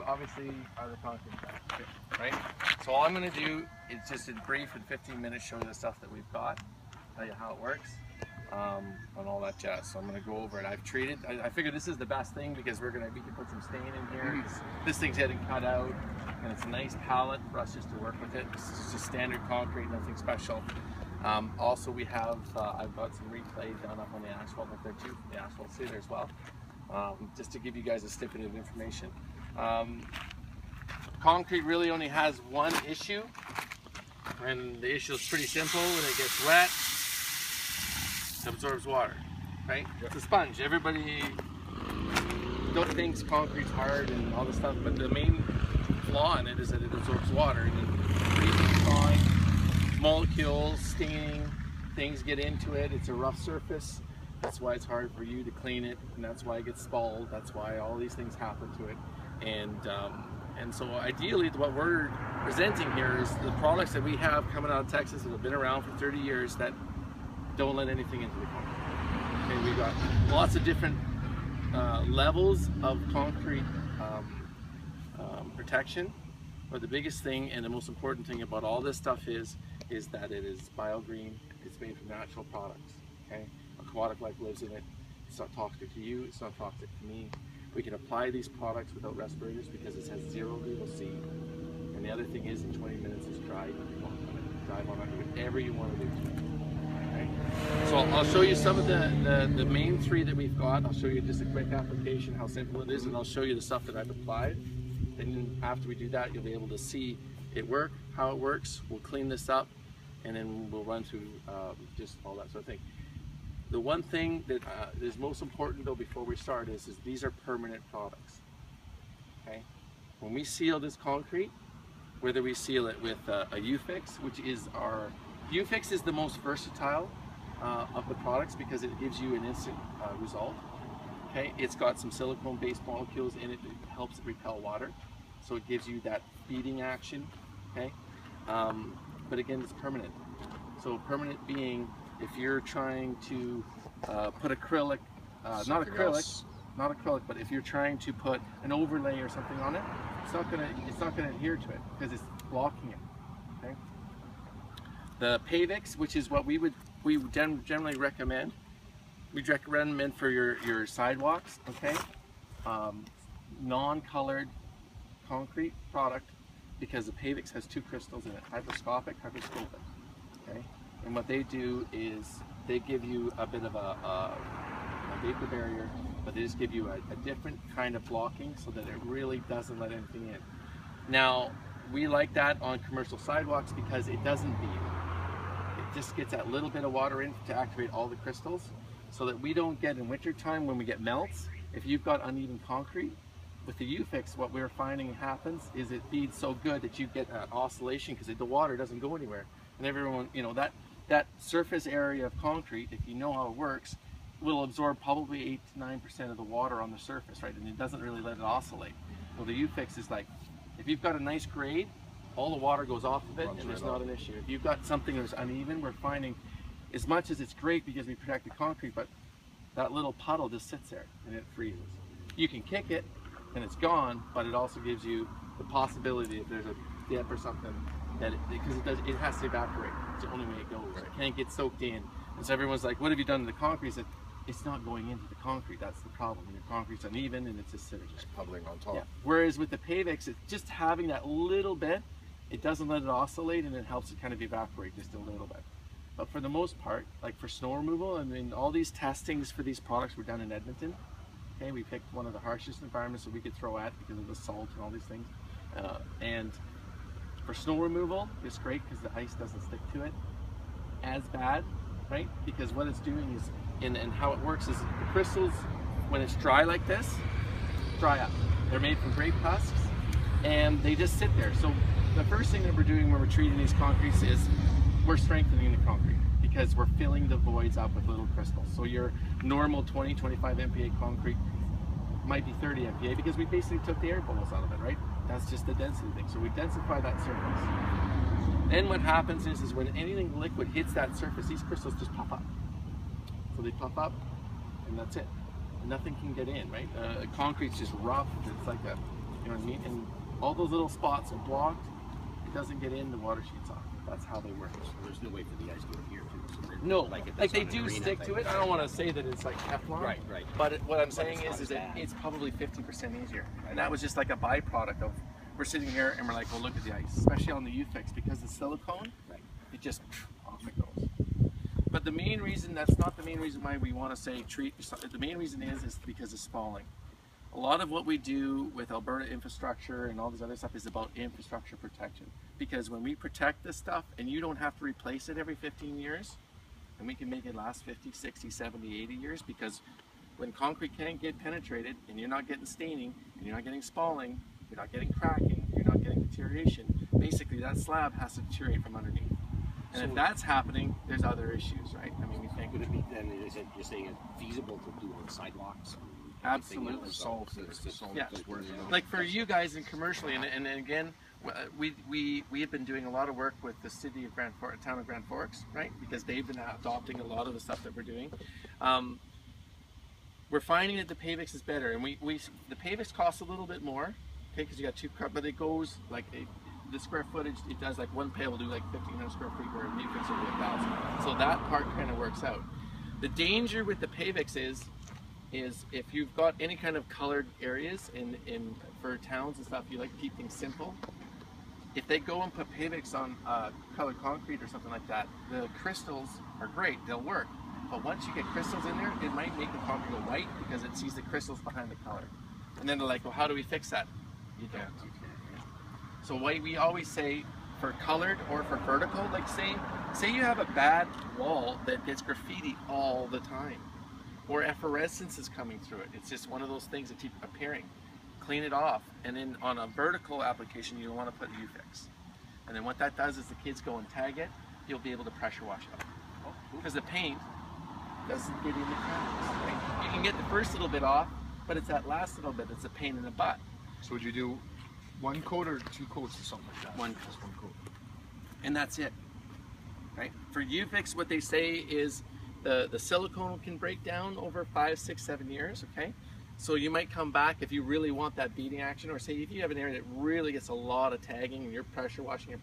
obviously are the concrete guys, right? So all I'm going to do is just in brief, in 15 minutes, show you the stuff that we've got, tell you how it works, and all that jazz. So I'm going to go over it. I've treated. I figured this is the best thing because we can put some stain in here. This thing's getting cut out, and it's a nice palette for us just to work with it. It's just standard concrete, nothing special. Also, we have I've got some replay done up on the asphalt up there too. The asphalt's there as well. Just to give you guys a snippet of information. Concrete really only has one issue, and the issue is pretty simple. When it gets wet, it absorbs water, right? It's a sponge. Everybody thinks concrete's hard and all this stuff, but the main flaw in it is that it absorbs water, and then freezing, thawing, molecules, staining, things get into it. It's a rough surface. That's why it's hard for you to clean it, and that's why it gets spalled. That's why all these things happen to it. And so ideally what we're presenting here is the products that we have coming out of Texas that have been around for 30 years that don't let anything into the concrete. Okay, we've got lots of different levels of concrete protection, but the biggest thing and the most important thing about all this stuff is that it is bio-green. It's made from natural products. Okay, aquatic life lives in it. It's not toxic to you. It's not toxic to me. We can apply these products without respirators because it has 0 VOC. And the other thing is, in 20 minutes, it's dry. You can walk on it, drive on it, do whatever you want to do to it. Okay? So I'll show you some of the main 3 that we've got. I'll show you just a quick application, how simple it is, and I'll show you the stuff that I've applied. And then after we do that, you'll be able to see it work, how it works. We'll clean this up, and then we'll run through just all that sort of thing. The one thing that is most important though before we start is these are permanent products. Okay, when we seal this concrete, whether we seal it with a U-fix, which is our U-fix is the most versatile of the products because it gives you an instant result. Okay, it's got some silicone-based molecules in it that helps it repel water, so it gives you that beading action. Okay, but again, it's permanent. So permanent being, if you're trying to put acrylic, not acrylic, but if you're trying to put an overlay or something on it, it's not gonna adhere to it because it's blocking it. Okay. The Pavix, which is what we generally recommend. We recommend for your sidewalks. Okay. Non-colored concrete product because the Pavix has 2 crystals in it: hygroscopic, hygroscopic. Okay. And what they do is they give you a bit of a vapor barrier, but they just give you a different kind of blocking so that it really doesn't let anything in. Now, we like that on commercial sidewalks because it doesn't bead. It just gets that little bit of water in to activate all the crystals so that we don't get in wintertime when we get melts. If you've got uneven concrete, with the U-fix, what we're finding happens is it beads so good that you get an oscillation because the water doesn't go anywhere. And everyone, you know, that surface area of concrete, if you know how it works, will absorb probably 8 to 9% of the water on the surface, right? And it doesn't really let it oscillate. Well, the U-fix is like, if you've got a nice grade, all the water goes off of it and there's not an issue. If you've got something that's uneven, we're finding, as much as it's great because we protect the concrete, but that little puddle just sits there and it freezes. You can kick it and it's gone, but it also gives you the possibility if there's a dip or something, that because it has to evaporate. It's the only way it goes. Right. It can't get soaked in. And so everyone's like, what have you done to the concrete? I said, it's not going into the concrete. That's the problem. Your concrete's uneven and it's just sitting there. Just puddling on top. Yeah. Whereas with the Pavix, it's just having that little bit, it doesn't let it oscillate and it helps it kind of evaporate just a little bit. But for the most part, like for snow removal, I mean, all these testings for these products were done in Edmonton. Okay, we picked one of the harshest environments that we could throw at because of the salt and all these things. And for snow removal, it's great because the ice doesn't stick to it as bad, right? Because what it's doing is, and how it works is the crystals, when it's dry like this, dry up. They're made from grape husks and they just sit there. So the first thing that we're doing when we're treating these concretes is we're strengthening the concrete because we're filling the voids up with little crystals. So your normal 20, 25 MPa concrete might be 30 MPa because we basically took the air bubbles out of it, right? That's just the density thing. So we densify that surface. Then what happens is when anything liquid hits that surface, these crystals just pop up. So they pop up and that's it. And nothing can get in, right? Concrete's just rough. It's like a You know what I mean? And all those little spots are blocked. It doesn't get in, the water sheets off. That's how they work. So there's no way for the ice to adhere to it. So No, like they do stick to it. I don't want to say that it's like Teflon. Right. But what I'm saying is that it's probably 50% easier. And that was just like a byproduct of, we're sitting here and we're like, well, look at the ice, especially on the U-Fix, because the silicone, it just off it goes. But the main reason, that's not the main reason why we want to say treat. The main reason is because of spalling. A lot of what we do with Alberta infrastructure and all this other stuff is about infrastructure protection. Because when we protect this stuff and you don't have to replace it every 15 years, and we can make it last 50, 60, 70, 80 years, because when concrete can't get penetrated and you're not getting staining, and you're not getting spalling, you're not getting cracking, you're not getting deterioration, basically that slab has to deteriorate from underneath. And so if that's happening, there's other issues, right? I mean, we think. Would it be then, is it, you're saying it's feasible to do on sidewalks? Absolutely. Yeah. Like for you guys in commercially, and again, we have been doing a lot of work with the city of town of Grand Forks, right? Because they've been adopting a lot of the stuff that we're doing. We're finding that the Pavix is better, and the Pavix costs a little bit more, okay? Because you got two, but it goes like the square footage. It does like one pail will do like 1,500 square feet, where a U-Fix will be 1,000. So that part kind of works out. The danger with the Pavix is if you've got any kind of colored areas for towns and stuff, you like to keep things simple. If they go and put Pavix on colored concrete or something like that, the crystals are great, they'll work. But once you get crystals in there, it might make the concrete go white because it sees the crystals behind the color. And then they're like, well, how do we fix that? You don't. So what we always say for colored or for vertical, like say you have a bad wall that gets graffiti all the time, or effervescence is coming through it. It's just one of those things that keep appearing. Clean it off, and then on a vertical application, you want to put U-Fix. And then what that does is the kids go and tag it, you'll be able to pressure wash it off. Because the paint doesn't get in the cracks, right? You can get the first little bit off, but it's that last little bit that's a pain in the butt. So would you do one coat or two coats or something like that? Just one coat. And that's it, right? For U-Fix, what they say is the silicone can break down over 5, 6, 7 years, okay? So you might come back if you really want that beading action, or say if you have an area that really gets a lot of tagging and you're pressure washing,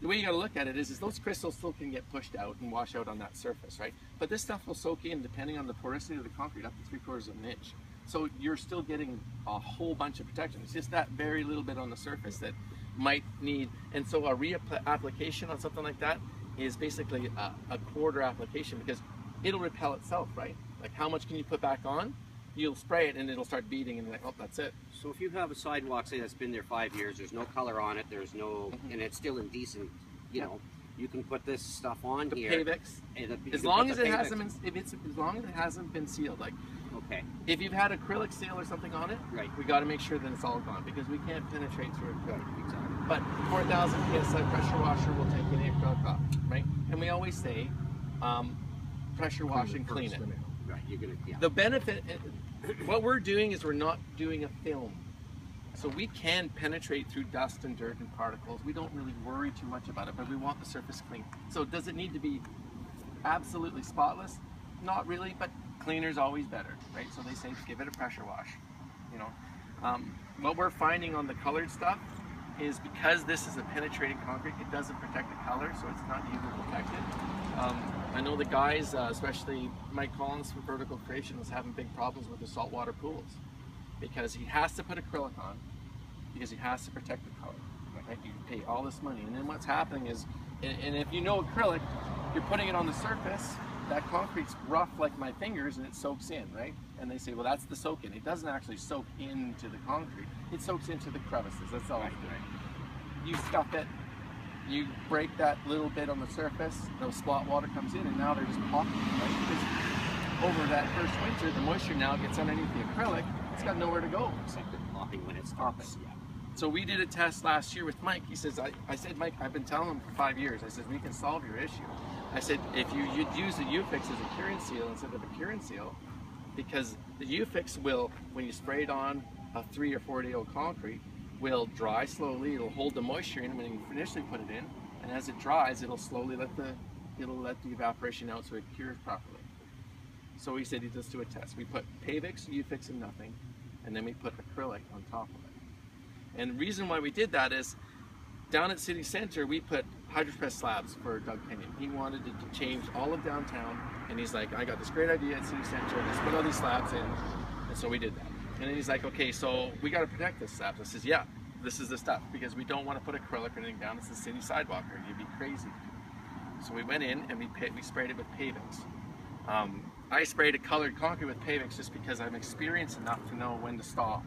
the way you gotta look at it is those crystals still can get pushed out and wash out on that surface, right? But this stuff will soak in, depending on the porosity of the concrete, up to 3/4 of an inch. So you're still getting a whole bunch of protection. It's just that very little bit on the surface that might need, and so a re-application on something like that is basically a quarter application, because it'll repel itself, right? Like how much can you put back on? You'll spray it and it'll start beading, and like, oh, that's it. So if you have a sidewalk, say that's been there 5 years, there's no color on it, there's no, and it's still in decent, you know, you can put this stuff on the here. Pavix, as long as it hasn't been, as long as it hasn't been sealed, like. Okay. If you've had acrylic seal or something on it, we got to make sure that it's all gone, because we can't penetrate through it. Exactly. But 4,000 psi pressure washer will take any acrylic off, right? And we always say, pressure wash and clean it. Right. You're gonna. Yeah. The benefit, what we're doing is we're not doing a film, so we can penetrate through dust and dirt and particles. We don't really worry too much about it, but we want the surface clean. So does it need to be absolutely spotless? Not really, but cleaner's always better, right? So they say give it a pressure wash, you know. What we're finding on the colored stuff is because this is a penetrating concrete, it doesn't protect the color, so it's not UV protected. I know the guys, especially Mike Collins from Vertical Creation, was having big problems with the saltwater pools, because he has to put acrylic on, because he has to protect the color, right? You pay all this money, and then what's happening is, and if you know acrylic, you're putting it on the surface, that concrete's rough like my fingers, and it soaks in, right? And they say, well, that's the soak in. It doesn't actually soak into the concrete. It soaks into the crevices. That's all it's doing. You stuff it, you break that little bit on the surface, the spot water comes in, and now they're just popping, right? Because over that first winter, the moisture now gets underneath the acrylic. It's got nowhere to go. It's like the popping when it's popping. Yeah. So we did a test last year with Mike. He says, I said, Mike, I've been telling him for 5 years. I said, we can solve your issue. I said, if you'd use the U-Fix as a curing seal instead of a curing seal, because the U-Fix will, when you spray it on a 3 or 4 day old concrete, will dry slowly. It'll hold the moisture in when you initially put it in, and as it dries, it'll slowly let the evaporation out so it cures properly. So we said, let's do a test. We put Pavix, U-Fix, and nothing, and then we put acrylic on top of it. And the reason why we did that is down at City Center, we put hydropress slabs for Doug Kenyon. He wanted to change all of downtown, and he's like, I got this great idea at City Center, let's put all these slabs in. And so we did that. And then he's like, okay, so we got to protect this slabs. I says, yeah, this is the stuff, because we don't want to put acrylic or anything down. It's the city sidewalk, or you'd be crazy. So we went in and we sprayed it with Pavix. I sprayed a colored concrete with Pavix just because I'm experienced enough to know when to stop.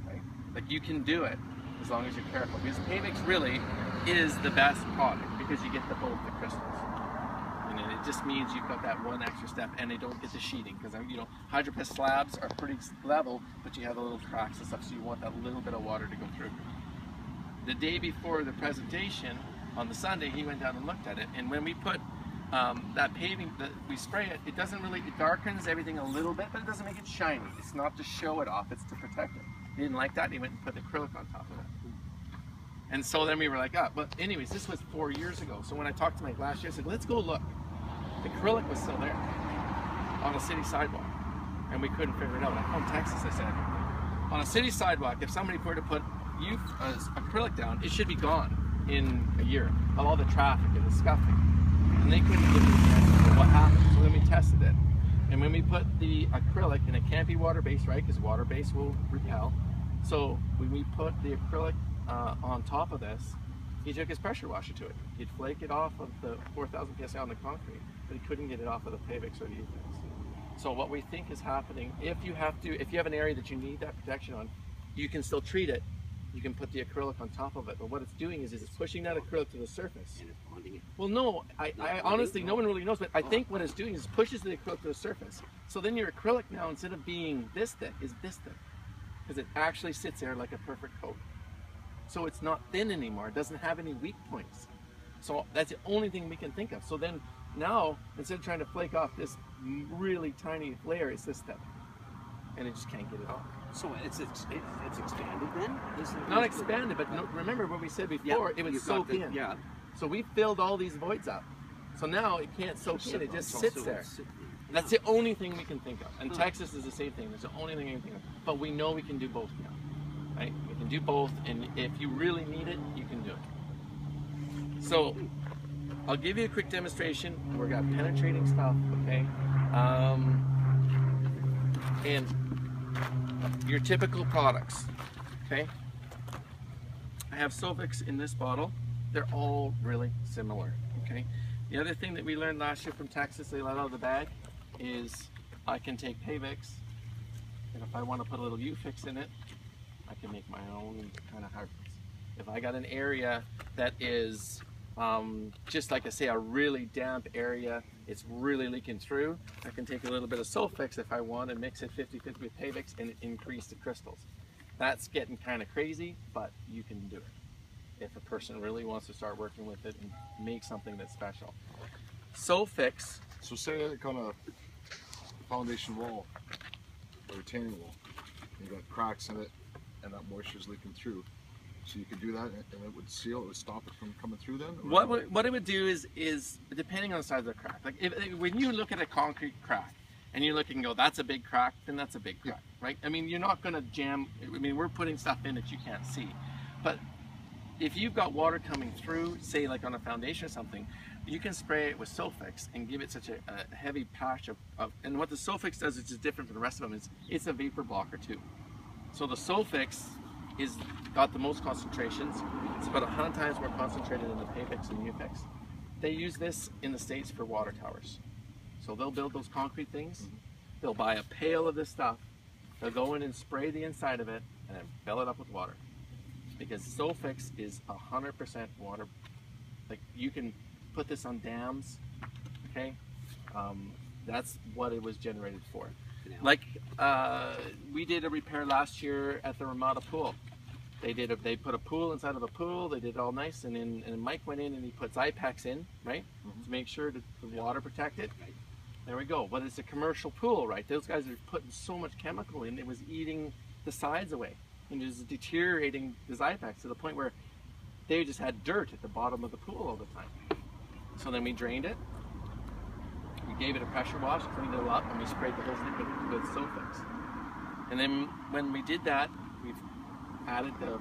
Right? Like, you can do it as long as you're careful, because Pavix really is the best product because you get both the crystals. And it just means you've got that one extra step, and they don't get the sheeting, because hydropress slabs are pretty level, but you have the little cracks and stuff, so you want that little bit of water to go through. The day before the presentation, on the Sunday, he went down and looked at it, and when we put that paving, we spray it, it darkens everything a little bit, but it doesn't make it shiny. It's not to show it off, it's to protect it. He didn't like that, and he went and put acrylic on top of it. And so then we were like, but anyways, this was 4 years ago. So when I talked to Mike last year, I said, let's go look. The acrylic was still there on a city sidewalk, and we couldn't figure it out. I called Texas, I said, on a city sidewalk, if somebody were to put acrylic down, it should be gone in a year of all the traffic and the scuffing. And they couldn't give me the answer for what happened. So then we tested it. And when we put the acrylic, and it can't be water-based, right? Because water-based will repel. So when we put the acrylic on top of this, he took his pressure washer to it. He'd flake it off of the 4,000 psi on the concrete, but he couldn't get it off of the Pavix or the Ufix. So what we think is happening, if you have an area that you need that protection on, you can still treat it. You can put the acrylic on top of it, but what it's doing is it's pushing that acrylic to the surface. And it's bonding it. Well, no, I honestly, no one really knows, but I think what it's doing is pushes the acrylic to the surface. So then your acrylic now, instead of being this thick, is this thick, because it actually sits there like a perfect coat. So it's not thin anymore. It doesn't have any weak points. So that's the only thing we can think of. So then now, instead of trying to flake off this really tiny layer, it's this thick, and it just can't get it off. So it's expanded then? Not expanded, but no, remember what we said before, it would soak in. Yeah. So we filled all these voids up. So now it can't soak in, it just sits there. That's the only thing we can think of. And Texas is the same thing. That's the only thing we can think of. But we know we can do both now. Right? We can do both, and if you really need it, you can do it. So I'll give you a quick demonstration. We've got penetrating stuff, okay? And your typical products, okay? I have Sofix in this bottle. They're all really similar, okay? The other thing that we learned last year from Texas, they let out of the bag, is I can take Pavix, and if I want to put a little Ufix in it, I can make my own kind of hardness. If I got an area that is just like I say, a really damp area, it's really leaking through, I can take a little bit of Sofix if I want and mix it 50-50 with Pavix and increase the crystals. That's getting kind of crazy, but you can do it if a person really wants to start working with it and make something that's special. Sofix. So say like on a foundation wall, a retaining wall, you got cracks in it, and that moisture is leaking through. So you could do that, and it would seal. It would stop it from coming through. Then what it would do is depending on the size of the crack. Like when you look at a concrete crack and you look and go, that's a big crack, then that's a big crack, right? I mean, you're not going to jam. I mean, we're putting stuff in that you can't see, but if you've got water coming through, say like on a foundation or something, you can spray it with Sofix and give it such a heavy patch of. And what the Sofix does, which is different from the rest of them, is it's a vapor blocker too. So the Sofix is got the most concentrations. It's about 100 times more concentrated than the Pavix and Ufix. They use this in the States for water towers. So they'll build those concrete things. They'll buy a pail of this stuff. They'll go in and spray the inside of it and then fill it up with water. Because Sofix is 100% water. Like, you can put this on dams, okay? That's what it was generated for. Like, we did a repair last year at the Ramada pool. They put a pool inside of a pool. They did it all nice, and Mike went in and he puts Ipex in, right, to make sure that the water protected. There we go. But it's a commercial pool, right? Those guys are putting so much chemical in, it was eating the sides away, and it was deteriorating this Ipex to the point where they just had dirt at the bottom of the pool all the time. So then we drained it. We gave it a pressure wash, cleaned it all up, and we sprayed the whole thing with Sofix. And then when we did that, we've added the